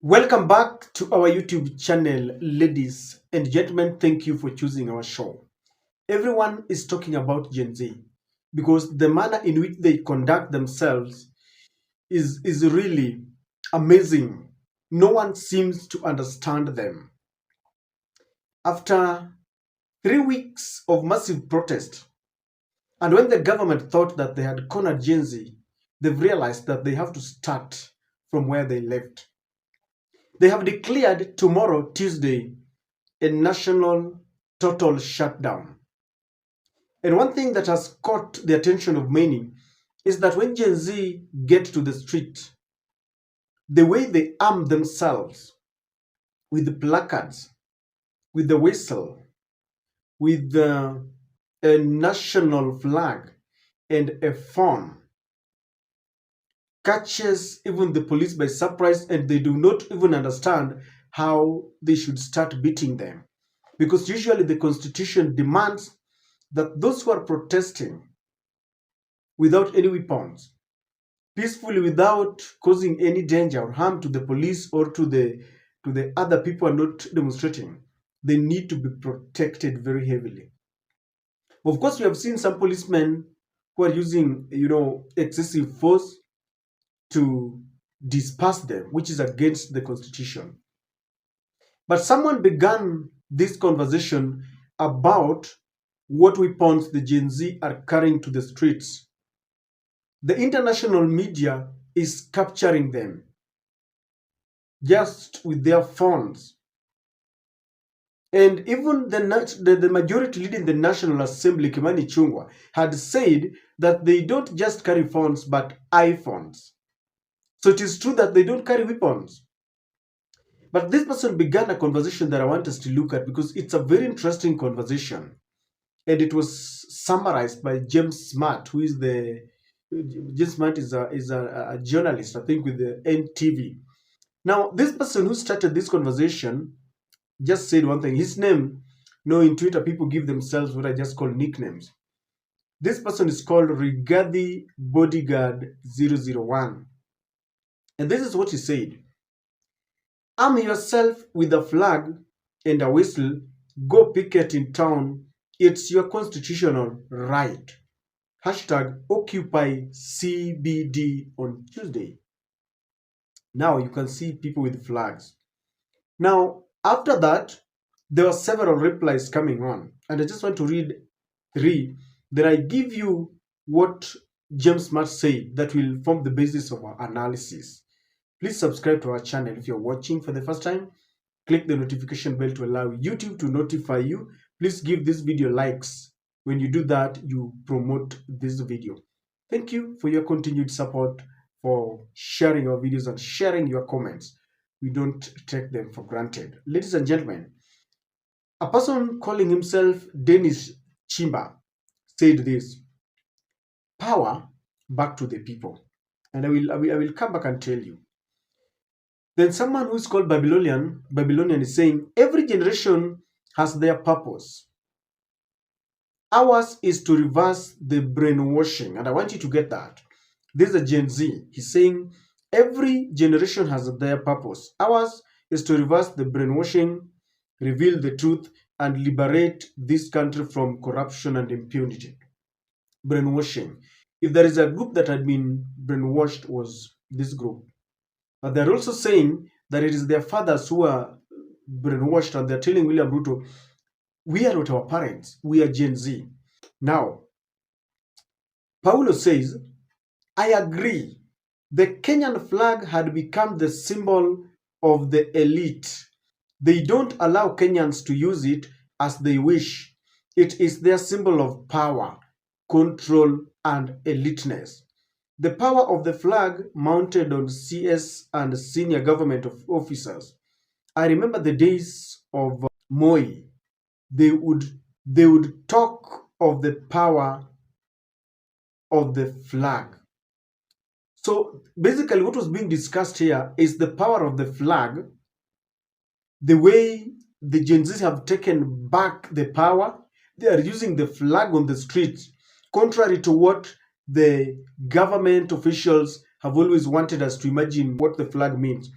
Welcome back to our YouTube channel, ladies and gentlemen. Thank you for choosing our show. Everyone is talking about Gen Z because the manner in which they conduct themselves is really amazing. No one seems to understand them. After 3 weeks of massive protest, and when the government thought that they had cornered Gen Z, they've realized that they have to start from where they left. They have declared tomorrow, Tuesday, a national total shutdown. And one thing that has caught the attention of many is that when Gen Z get to the street, the way they arm themselves with the placards, with the whistle, with a national flag and a phone catches even the police by surprise, and they do not even understand how they should start beating them. Because usually the constitution demands that those who are protesting without any weapons, peacefully, without causing any danger or harm to the police or to the other people who are not demonstrating, they need to be protected very heavily. Of course, we have seen some policemen who are using, excessive force to disperse them, which is against the constitution. But someone began this conversation about what weapons the Gen Z are carrying to the streets. The international media is capturing them just with their phones. And even the majority leading the National Assembly, Kimani Chungwa, had said that they don't just carry phones but iPhones. So it is true that they don't carry weapons. But this person began a conversation that I want us to look at because it's a very interesting conversation. And it was summarized by James Smart, who is the James Smart is a journalist, I think, with the NTV. Now, this person who started this conversation just said one thing. His name, in Twitter, people give themselves what I just call nicknames. This person is called Rigathi Bodyguard 001. And this is what he said. Arm yourself with a flag and a whistle. Go picket in town. It's your constitutional right. Hashtag Occupy CBD on Tuesday. Now you can see people with flags. Now, after that, there were several replies coming on. And I just want to read three. Then I give you what James Smart said that will form the basis of our analysis. Please subscribe to our channel if you're watching for the first time. Click the notification bell to allow YouTube to notify you. Please give this video likes. When you do that, you promote this video. Thank you for your continued support, for sharing our videos and sharing your comments. We don't take them for granted. Ladies and gentlemen, a person calling himself Dennis Chimba said this: power back to the people. And I will come back and tell you. Then someone who is called Babylonian is saying every generation has their purpose. Ours is to reverse the brainwashing. And I want you to get that. This is a Gen Z. He's saying every generation has their purpose. Ours is to reverse the brainwashing, reveal the truth, and liberate this country from corruption and impunity. Brainwashing. If there is a group that had been brainwashed, was this group. But they're also saying that it is their fathers who are brainwashed, and they're telling William Ruto, we are not our parents, we are Gen Z. Now, Paulo says, I agree. The Kenyan flag had become the symbol of the elite. They don't allow Kenyans to use it as they wish. It is their symbol of power, control, and eliteness. The power of the flag mounted on CS and senior government officers. I remember the days of Moi. They would talk of the power of the flag. So basically what was being discussed here is the power of the flag, the way the Gen Z have taken back the power. They are using the flag on the streets, contrary to what the government officials have always wanted us to imagine what the flag means.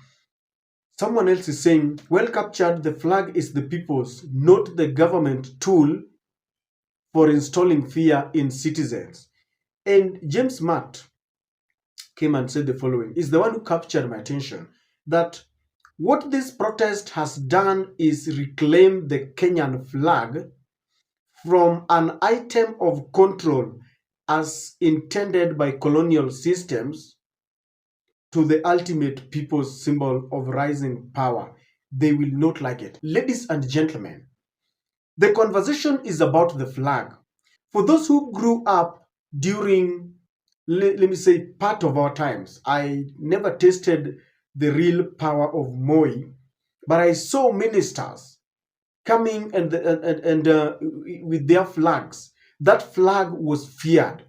Someone else is saying, well captured, the flag is the people's, not the government tool for installing fear in citizens. And James Matt came and said the following, is the one who captured my attention, that what this protest has done is reclaim the Kenyan flag from an item of control as intended by colonial systems to the ultimate people's symbol of rising power. They will not like it. Ladies and gentlemen, the conversation is about the flag. For those who grew up during, let me say, part of our times, I never tasted the real power of Moi, but I saw ministers coming and with their flags. That flag was feared.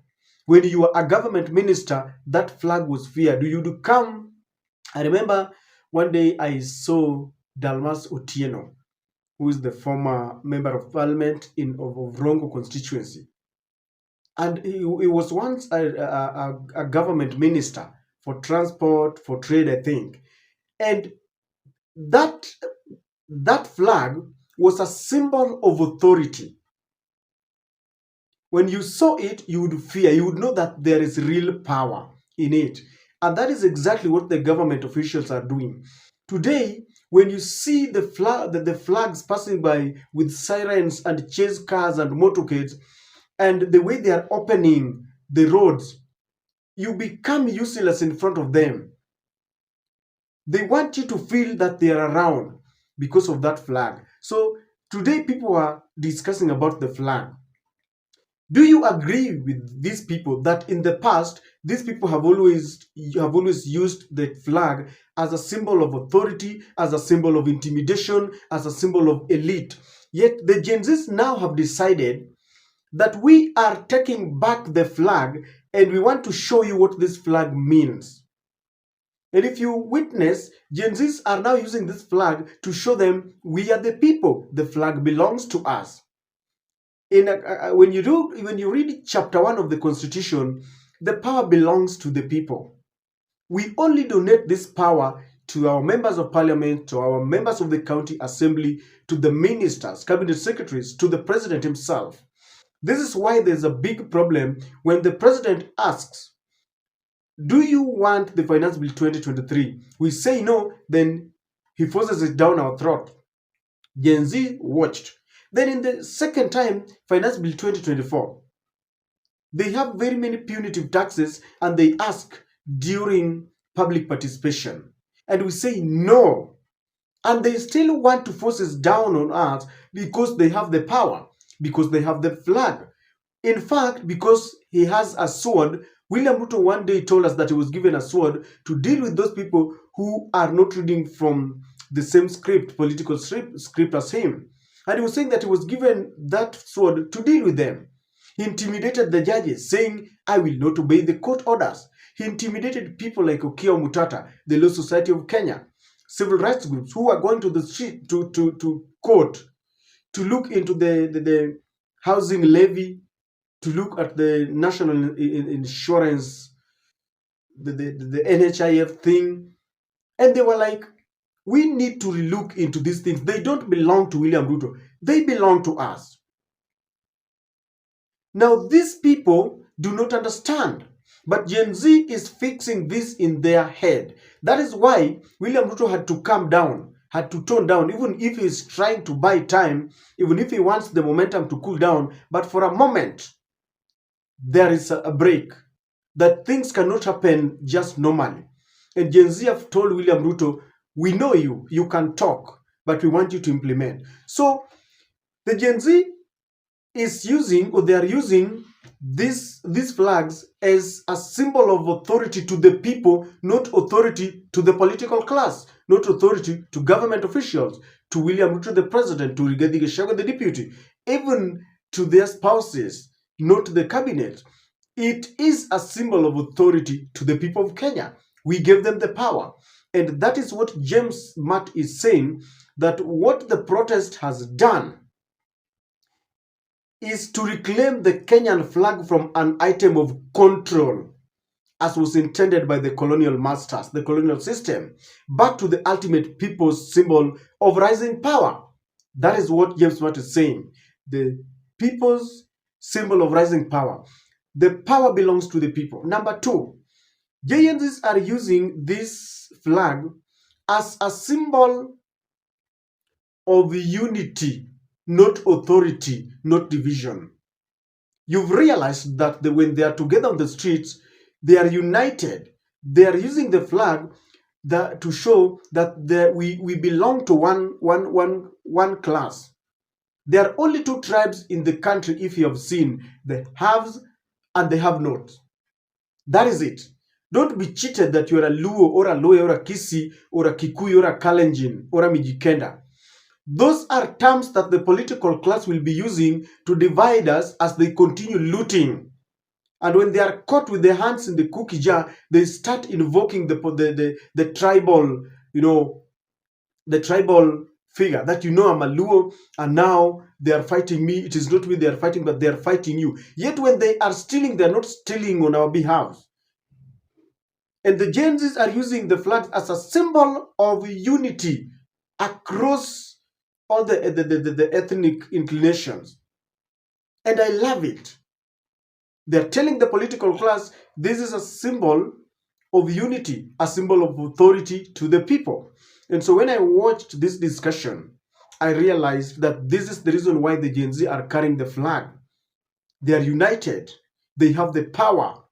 When you were a government minister, that flag was feared. You would come. I remember one day I saw Dalmas Otieno, who is the former member of parliament of Rongo constituency. And he was once a government minister for transport, for trade, I think. And that, that flag was a symbol of authority. When you saw it, you would fear, you would know that there is real power in it. And that is exactly what the government officials are doing. Today, when you see the flags passing by with sirens and chase cars and motorcades, and the way they are opening the roads, you become useless in front of them. They want you to feel that they are around because of that flag. So today people are discussing about the flag. Do you agree with these people that in the past these people have always used the flag as a symbol of authority, as a symbol of intimidation, as a symbol of elite? Yet the Gen Zs now have decided that we are taking back the flag and we want to show you what this flag means. And if you witness, Gen Zs are now using this flag to show them we are the people. The flag belongs to us. When you read chapter 1 of the Constitution, the power belongs to the people. We only donate this power to our members of parliament, to our members of the county assembly, to the ministers, cabinet secretaries, to the president himself. This is why there's a big problem when the president asks, do you want the finance bill 2023? We say no, then he forces it down our throat. Gen Z watched. Then in the second time, finance bill 2024, they have very many punitive taxes and they ask during public participation. And we say no. And they still want to force us down on us because they have the power, because they have the flag. In fact, because he has a sword, William Ruto one day told us that he was given a sword to deal with those people who are not reading from the same political script as him. And he was saying that he was given that sword to deal with them. He intimidated the judges, saying, I will not obey the court orders. He intimidated people like Okiya Mutata, the Law Society of Kenya, civil rights groups who are going to the street, to court, to look into the housing levy, to look at the national insurance, the NHIF thing. And they were like, we need to look into these things. They don't belong to William Ruto. They belong to us. Now, these people do not understand. But Gen Z is fixing this in their head. That is why William Ruto had to calm down, had to tone down, even if he's trying to buy time, even if he wants the momentum to cool down. But for a moment, there is a break, that things cannot happen just normally. And Gen Z have told William Ruto, we know you can talk, but we want you to implement. So the Gen Z is using, or they are using these flags as a symbol of authority to the people, not authority to the political class, not authority to government officials, to William Ruto the president, to Rigathi Gachagua the deputy, even to their spouses, not the cabinet. It is a symbol of authority to the people of Kenya. We gave them the power. And that is what James Matt is saying, that what the protest has done is to reclaim the Kenyan flag from an item of control as was intended by the colonial masters, the colonial system, back to the ultimate people's symbol of rising power. That is what James Watt is saying. The people's symbol of rising power. The power belongs to the people. Number two, JNZs are using this flag as a symbol of unity, not authority, not division. You've realized that when they are together on the streets, they are united. They are using the flag to show that we belong to one class. There are only two tribes in the country, if you have seen, the haves and the have-nots. That is it. Don't be cheated that you are a Luo or a Loya or a Kisi or a Kikuyu or a Kalenjin or a Mijikenda. Those are terms that the political class will be using to divide us as they continue looting. And when they are caught with their hands in the cookie jar, they start invoking the tribal, the tribal figure that I'm a Luo, and now they are fighting me. It is not me they are fighting, but they are fighting you. Yet when they are stealing, they are not stealing on our behalf. And the Gen Zs are using the flag as a symbol of unity across all the ethnic inclinations. And I love it. They're telling the political class this is a symbol of unity, a symbol of authority to the people. And so when I watched this discussion, I realized that this is the reason why the Gen Z are carrying the flag. They are united. They have the power.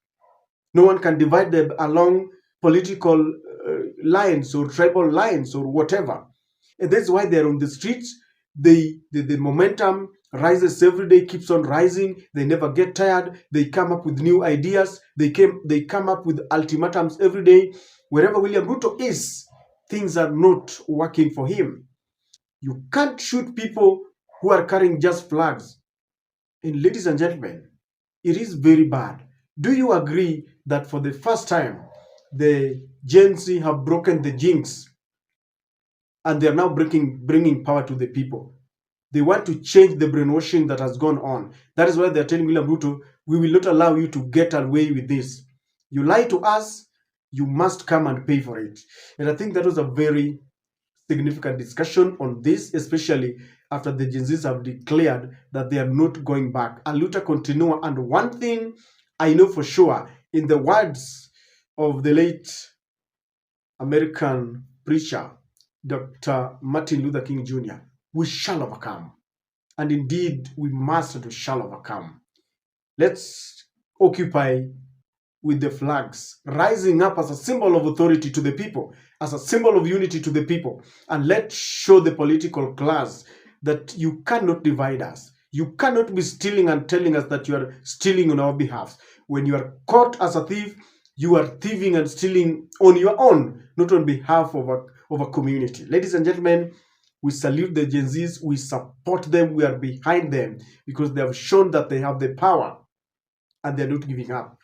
No one can divide them along political lines or tribal lines or whatever. And that's why they're on the streets. The momentum rises every day, keeps on rising. They never get tired. They come up with new ideas. They come up with ultimatums every day. Wherever William Ruto is, things are not working for him. You can't shoot people who are carrying just flags. And ladies and gentlemen, it is very bad. Do you agree that for the first time, the Gen Z have broken the jinx and they are now bringing power to the people? They want to change the brainwashing that has gone on. That is why they're telling William Ruto, we will not allow you to get away with this. You lie to us, you must come and pay for it. And I think that was a very significant discussion on this, especially after the Gen Zs have declared that they are not going back. A luta continua. And one thing I know for sure, in the words of the late American preacher, Dr. Martin Luther King Jr., we shall overcome. And indeed, we must and we shall overcome. Let's occupy with the flags, rising up as a symbol of authority to the people, as a symbol of unity to the people. And let's show the political class that you cannot divide us. You cannot be stealing and telling us that you are stealing on our behalf. When you are caught as a thief, you are thieving and stealing on your own, not on behalf of a community. Ladies and gentlemen, we salute the Gen Zs. We support them. We are behind them because they have shown that they have the power and they're not giving up.